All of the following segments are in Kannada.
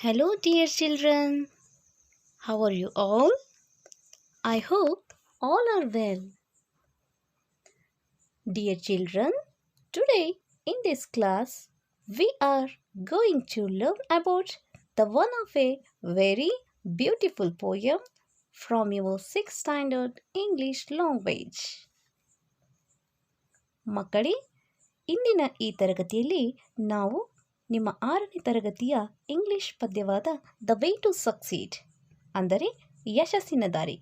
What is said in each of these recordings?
Hello, dear children. How are you all? I hope all are well. Dear children, today in this class, we are going to learn about the one of a very beautiful poem from your 6th standard English language. ಮಕ್ಕಳೇ, ಇಂದಿನ ಈ ತರಗತಿಯಲ್ಲಿ ನಾವು ನಿಮ್ಮ 6ನೇ ತರಗತಿಯ ಇಂಗ್ಲಿಷ್ ಪದ್ಯವಾದ ದ ವೇ ಟು ಸಕ್ಸೀಡ್ ಅಂದರೆ ಯಶಸ್ಸಿನ ದಾರಿ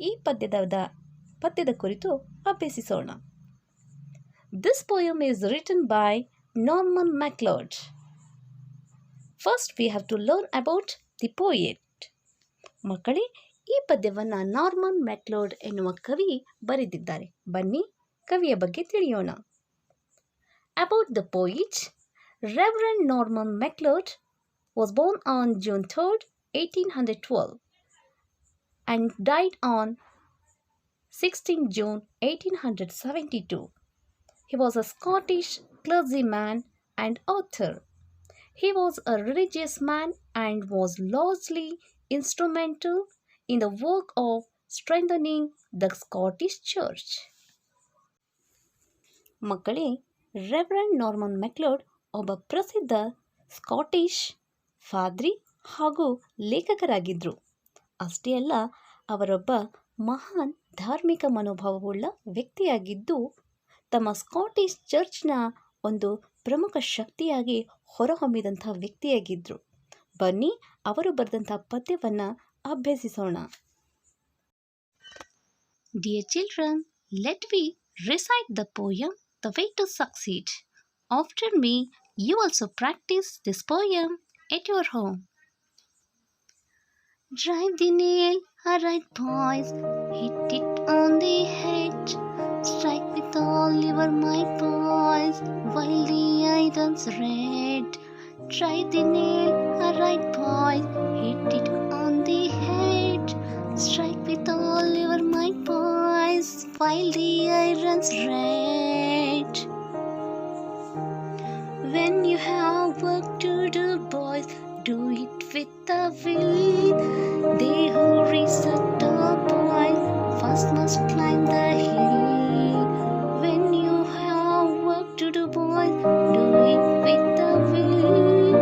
ಈ ಪದ್ಯದ ಕುರಿತು ಅಭ್ಯಸಿಸೋಣ. This poem is written by Norman MacLeod. First we have to learn about the poet. ಮಕ್ಕಳೇ, ಈ ಪದ್ಯವನ್ನು ನಾರ್ಮನ್ ಮ್ಯಾಕ್ಲೋಡ್ ಎನ್ನುವ ಕವಿ ಬರೆದಿದ್ದಾರೆ. ಬನ್ನಿ ಕವಿಯ ಬಗ್ಗೆ ತಿಳಿಯೋಣ. About the poet, Reverend Norman MacLeod was born on June 3rd, 1812 and died on 16 June 1872. He was a Scottish clergyman and author. He was a religious man and was largely instrumental in the work of strengthening the Scottish Church. ಮಕ್ಕಳೇ, ರೆವರೆಂಡ್ ನಾರ್ಮನ್ ಮ್ಯಾಕ್ಲೋಡ್ ಒಬ್ಬ ಪ್ರಸಿದ್ಧ ಸ್ಕಾಟಿಷ್ ಫಾದ್ರಿ ಹಾಗೂ ಲೇಖಕರಾಗಿದ್ದರು. ಅಷ್ಟೇ ಅಲ್ಲ, ಅವರೊಬ್ಬ ಮಹಾನ್ ಧಾರ್ಮಿಕ ಮನೋಭಾವವುಳ್ಳ ವ್ಯಕ್ತಿಯಾಗಿದ್ದು ತಮ್ಮ ಸ್ಕಾಟಿಷ್ ಚರ್ಚ್ನ ಒಂದು ಪ್ರಮುಖ ಶಕ್ತಿಯಾಗಿ ಹೊರಹೊಮ್ಮಿದಂಥ ವ್ಯಕ್ತಿಯಾಗಿದ್ದರು. ಬನ್ನಿ ಅವರು ಬರೆದಂಥ ಪದ್ಯವನ್ನು ಅಭ್ಯಸಿಸೋಣ. Dear children, let we recite the poem The Way to Succeed. After me, you also practice this poem at your home. Drive the nail, alright boys, hit it on the head. Strike with all your might, boys, while the iron's red. Drive the nail, alright boys, hit it on the head. Strike with all your might, boys, while the iron's red. When you have work to do, boys, do it with a will. They who reach the top, boys, first must climb the hill. When you have work to do, boys, do it with a will.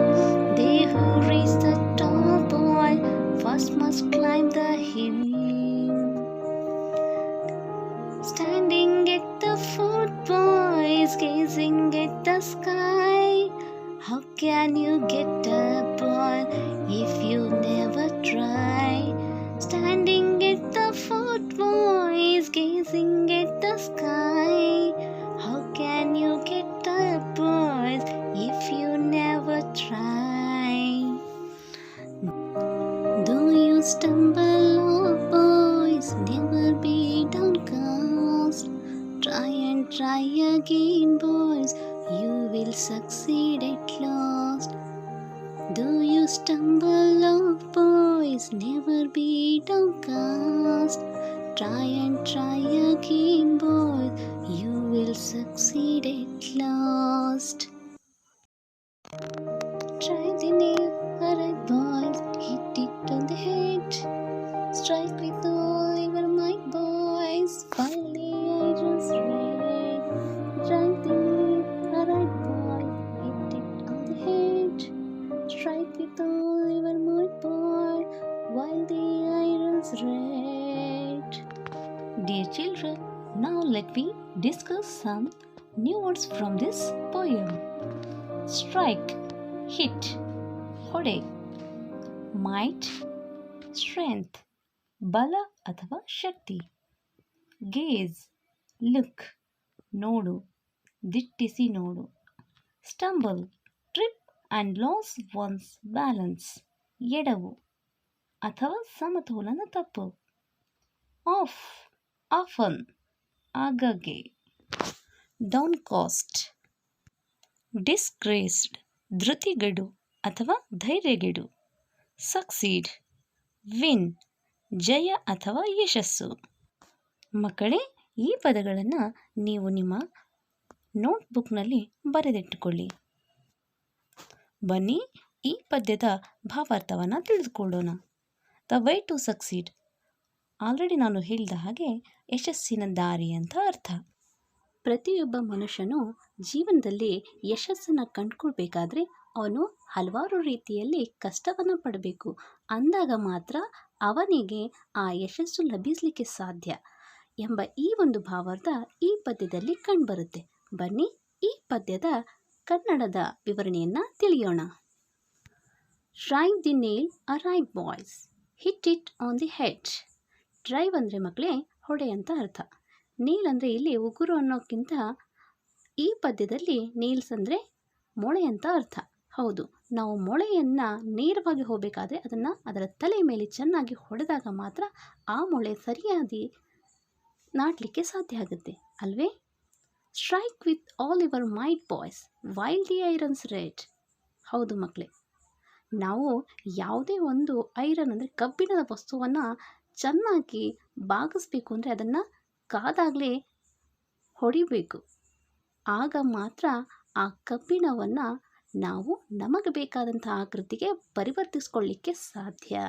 They who reach the top, boys, first must climb the hill. Standing at the foot, boys, gazing at the sky. How can you get up, boy, if you never try? Standing at the foot, boys, gazing at the sky. How can you get up, boys, if you never try? Though you stumble, oh boys, never be downcast. Try and try again, boys, you will succeed at last. Though you stumble, oh boys, never be downcast. Try and try again, boys, you will succeed at last. Try the nail, alright boys, hit it on the head. Strike with all your might, boys, while the iron's red. Strike the nail, alright boys, hit it on the head. Strike with all your might, boys, while the iron's red. Dear children, now let me discuss some new words from this poem. Strike, hit, ಹೊಡೆ. Might, strength, ಬಲ ಅಥವಾ ಶಕ್ತಿ. ಗೇಜ್, ಲುಕ್, ನೋಡು, ದಿಟ್ಟಿಸಿ ನೋಡು. Stumble, trip and lose one's balance, ಎಡವು ಅಥವಾ ಸಮತೋಲನ ತಪ್ಪು. ಆಫ್, ಆಫನ್, ಆಗಾಗ್ಗೆ. ಡೌನ್ಕಾಸ್ಟ್, ಡಿಸ್ಗ್ರೇಸ್ಡ್, ಧೃತಿಗೆಡು ಅಥವಾ ಧೈರ್ಯಗೆಡು. ಸಕ್ಸೀಡ್, ವಿನ್, ಜಯ ಅಥವಾ ಯಶಸ್ಸು. ಮಕ್ಕಳೇ, ಈ ಪದಗಳನ್ನು ನೀವು ನಿಮ್ಮ ನೋಟ್ಬುಕ್ನಲ್ಲಿ ಬರೆದಿಟ್ಟುಕೊಳ್ಳಿ. ಬನ್ನಿ ಈ ಪದ್ಯದ ಭಾವಾರ್ಥವನ್ನು ತಿಳಿದುಕೊಳ್ಳೋಣ. The way to succeed, already ನಾನು ಹೇಳಿದ ಹಾಗೆ ಯಶಸ್ಸಿನ ದಾರಿ ಅಂತ ಅರ್ಥ. ಪ್ರತಿಯೊಬ್ಬ ಮನುಷ್ಯನು ಜೀವನದಲ್ಲಿ ಯಶಸ್ಸನ್ನು ಕಂಡುಕೊಳ್ಬೇಕಾದ್ರೆ ಅವನು ಹಲವಾರು ರೀತಿಯಲ್ಲಿ ಕಷ್ಟವನ್ನು ಪಡಬೇಕು. ಅಂದಾಗ ಮಾತ್ರ ಅವನಿಗೆ ಆ ಯಶಸ್ಸು ಲಭಿಸಲಿಕ್ಕೆ ಸಾಧ್ಯ ಎಂಬ ಈ ಒಂದು ಭಾವಾರ್ಥ ಈ ಪದ್ಯದಲ್ಲಿ ಕಂಡುಬರುತ್ತೆ. ಬನ್ನಿ ಈ ಪದ್ಯದ ಕನ್ನಡದ ವಿವರಣೆಯನ್ನು ತಿಳಿಯೋಣ. Drive the nail arrive boys, hit it on the head. Drive ಅಂದರೆ ಮಕ್ಕಳೇ ಹೊಡೆ ಅಂತ ಅರ್ಥ. ನೇಲ್ ಅಂದರೆ ಇಲ್ಲಿ ಉಗುರು ಅನ್ನೋಕ್ಕಿಂತ ಈ ಪದ್ಯದಲ್ಲಿ ನೇಲ್ಸ್ ಅಂದರೆ ಮೊಳೆ ಅಂತ ಅರ್ಥ. ಹೌದು, ನಾವು ಮೊಳೆಯನ್ನು ನೇರವಾಗಿ ಹೋಗಬೇಕಾದ್ರೆ ಅದರ ತಲೆ ಮೇಲೆ ಚೆನ್ನಾಗಿ ಹೊಡೆದಾಗ ಮಾತ್ರ ಆ ಮೊಳೆ ಸರಿಯಾಗಿ ನಾಟಲಿಕ್ಕೆ ಸಾಧ್ಯ ಆಗುತ್ತೆ ಅಲ್ವೇ? Strike with all your might boys while the iron's red. ಹೌದು ಮಕ್ಕಳೇ, ನಾವು ಯಾವುದೇ ಒಂದು ಐರನ್ ಅಂದರೆ ಕಬ್ಬಿಣದ ವಸ್ತುವನ್ನು ಚೆನ್ನಾಗಿ ಬಾಗಿಸ್ಬೇಕು ಅಂದರೆ ಅದನ್ನು ಕಾದಾಗಲೇ ಹೊಡಿಬೇಕು. ಆಗ ಮಾತ್ರ ಆ ಕಬ್ಬಿಣವನ್ನು ನಾವು ನಮಗೆ ಬೇಕಾದಂಥ ಆಕೃತಿಗೆ ಪರಿವರ್ತಿಸ್ಕೊಳ್ಳಿಕ್ಕೆ ಸಾಧ್ಯ.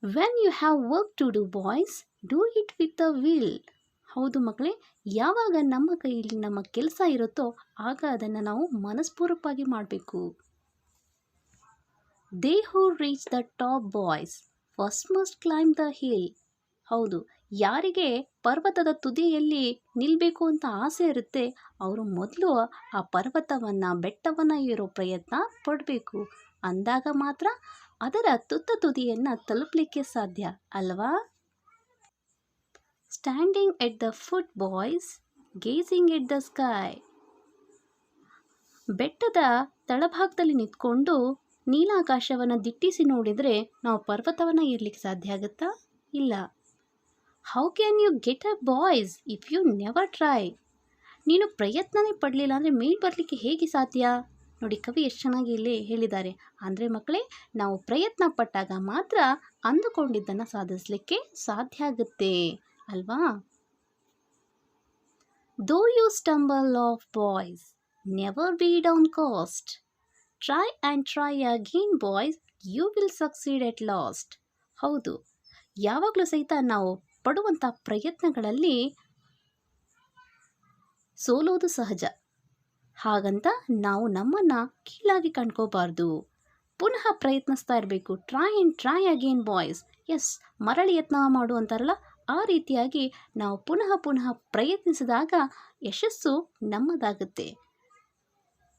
When you have work to do boys, do it with a will. ಹೌದು ಮಕ್ಕಳೇ, ಯಾವಾಗ ನಮ್ಮ ಕೈಯಲ್ಲಿ ನಮ್ಮ ಕೆಲಸ ಇರುತ್ತೋ ಆಗ ಅದನ್ನು ನಾವು ಮನಸ್ಪೂರ್ವಕವಾಗಿ ಮಾಡಬೇಕು. They who reach the top boys first must climb the hill. ಹೌದು, ಯಾರಿಗೆ ಪರ್ವತದ ತುದಿಯಲ್ಲಿ ನಿಲ್ಲಬೇಕು ಅಂತ ಆಸೆ ಇರುತ್ತೆ ಅವರು ಮೊದಲು ಆ ಪರ್ವತವನ್ನು ಬೆಟ್ಟವನ್ನು ಏರೋ ಪ್ರಯತ್ನ ಪಡಬೇಕು. ಅಂದಾಗ ಮಾತ್ರ ಅದರ ತುದಿಯನ್ನು ತಲುಪಲಿಕ್ಕೆ ಸಾಧ್ಯ ಅಲ್ವಾ? Standing at the foot boys gazing at the sky. ಬೆಟ್ಟದ ತಳಭಾಗದಲ್ಲಿ ನಿಂತ್ಕೊಂಡು ನೀಲಾಕಾಶವನ್ನು ದಿಟ್ಟಿಸಿ ನೋಡಿದರೆ ನಾವು ಪರ್ವತವನ್ನು ಏರಲಿಕ್ಕೆ ಸಾಧ್ಯ ಆಗುತ್ತಾ? ಇಲ್ಲ. How can you get a boys if you never try. ನೀನು ಪ್ರಯತ್ನನೇ ಪಡಲಿಲ್ಲ ಅಂದರೆ ಮೇಲೆ ಬರಲಿಕ್ಕೆ ಹೇಗೆ ಸಾಧ್ಯ? ನೋಡಿ, ಕವಿ ಎಷ್ಟು ಚೆನ್ನಾಗಿ ಇಲ್ಲಿ ಹೇಳಿದ್ದಾರೆ. ಅಂದರೆ ಮಕ್ಕಳೇ, ನಾವು ಪ್ರಯತ್ನ ಪಟ್ಟಾಗ ಮಾತ್ರ ಅಂದುಕೊಂಡಿದ್ದನ್ನು ಸಾಧಿಸಲಿಕ್ಕೆ ಸಾಧ್ಯ ಆಗುತ್ತೆ ಅಲ್ವಾ? Though you stumble oft boys never be downcast. Try and try again boys, you will succeed at last. ಹೌದು, ಯಾವಾಗಲೂ ಸಹಿತ ನಾವು ಪಡುವಂಥ ಪ್ರಯತ್ನಗಳಲ್ಲಿ ಸೋಲೋದು ಸಹಜ. ಹಾಗಂತ ನಾವು ನಮ್ಮನ್ನು ಕೀಳಾಗಿ ಕಂಡ್ಕೋಬಾರ್ದು. ಪುನಃ ಪ್ರಯತ್ನಿಸ್ತಾ ಇರಬೇಕು. Try and try again boys. Yes, ಮರಳಿ ಯತ್ನ ಮಾಡು ಅಂತಾರಲ್ಲ, ಆ ರೀತಿಯಾಗಿ ನಾವು ಪುನಃ ಪ್ರಯತ್ನಿಸಿದಾಗ ಯಶಸ್ಸು ನಮ್ಮದಾಗುತ್ತೆ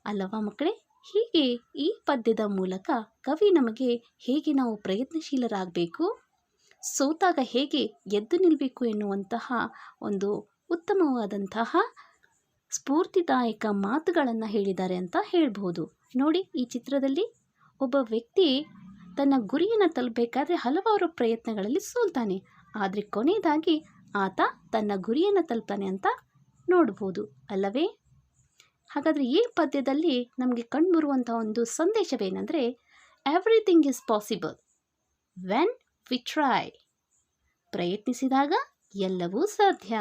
ಅಲ್ಲವಾ ಮಕ್ಕಳೇ? ಹೀಗೆ ಈ ಪದ್ಯದ ಮೂಲಕ ಕವಿ ನಮಗೆ ಹೇಗೆ ನಾವು ಪ್ರಯತ್ನಶೀಲರಾಗಬೇಕು, ಸೋತಾಗ ಹೇಗೆ ಎದ್ದು ನಿಲ್ಲಬೇಕು ಎನ್ನುವಂತಹ ಒಂದು ಉತ್ತಮವಾದಂತಹ ಸ್ಫೂರ್ತಿದಾಯಕ ಮಾತುಗಳನ್ನು ಹೇಳಿದ್ದಾರೆ ಅಂತ ಹೇಳ್ಬೋದು. ನೋಡಿ, ಈ ಚಿತ್ರದಲ್ಲಿ ಒಬ್ಬ ವ್ಯಕ್ತಿ ತನ್ನ ಗುರಿಯನ್ನು ತಲುಪಬೇಕಾದ್ರೆ ಹಲವಾರು ಪ್ರಯತ್ನಗಳಲ್ಲಿ ಸೋಲ್ತಾನೆ. ಆದರೆ ಕೊನೆಯದಾಗಿ ಆತ ತನ್ನ ಗುರಿಯನ್ನು ತಲುಪ್ತಾನೆ ಅಂತ ನೋಡ್ಬೋದು ಅಲ್ಲವೇ? ಹಾಗಾದರೆ ಈ ಪದ್ಯದಲ್ಲಿ ನಮಗೆ ಕಂಡುಬರುವಂಥ ಒಂದು ಸಂದೇಶವೇನೆಂದರೆ, everything is possible when we try. ಪ್ರಯತ್ನಿಸಿದಾಗ ಎಲ್ಲವೂ ಸಾಧ್ಯ.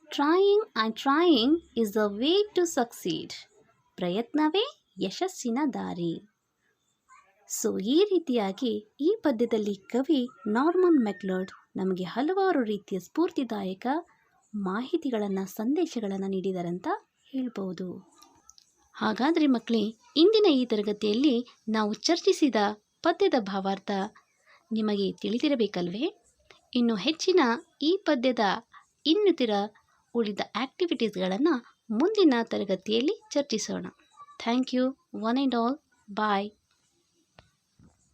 Trying and trying is the way to succeed. ಪ್ರಯತ್ನವೇ ಯಶಸ್ಸಿನ ದಾರಿ. ಸೊ ಈ ರೀತಿಯಾಗಿ ಈ ಪದ್ಯದಲ್ಲಿ ಕವಿ ನಾರ್ಮನ್ ಮೆಕ್ಲರ್ಡ್ ನಮಗೆ ಹಲವಾರು ರೀತಿಯ ಸ್ಫೂರ್ತಿದಾಯಕ ಮಾಹಿತಿಗಳನ್ನು, ಸಂದೇಶಗಳನ್ನು ನೀಡಿದ್ದಾರೆ ಅಂತ ಹೇಳ್ಬೋದು. ಹಾಗಾದರೆ ಮಕ್ಕಳೇ, ಇಂದಿನ ಈ ತರಗತಿಯಲ್ಲಿ ನಾವು ಚರ್ಚಿಸಿದ ಪದ್ಯದ ಭಾವಾರ್ಥ ನಿಮಗೆ ತಿಳಿದಿರಬೇಕಲ್ವೇ? ಇನ್ನು ಹೆಚ್ಚಿನ ಈ ಪದ್ಯದ ಇನ್ನಿತರ ಉಳಿದ ಆ್ಯಕ್ಟಿವಿಟೀಸ್ಗಳನ್ನು ಮುಂದಿನ ತರಗತಿಯಲ್ಲಿ ಚರ್ಚಿಸೋಣ. Thank you one and all. Bye.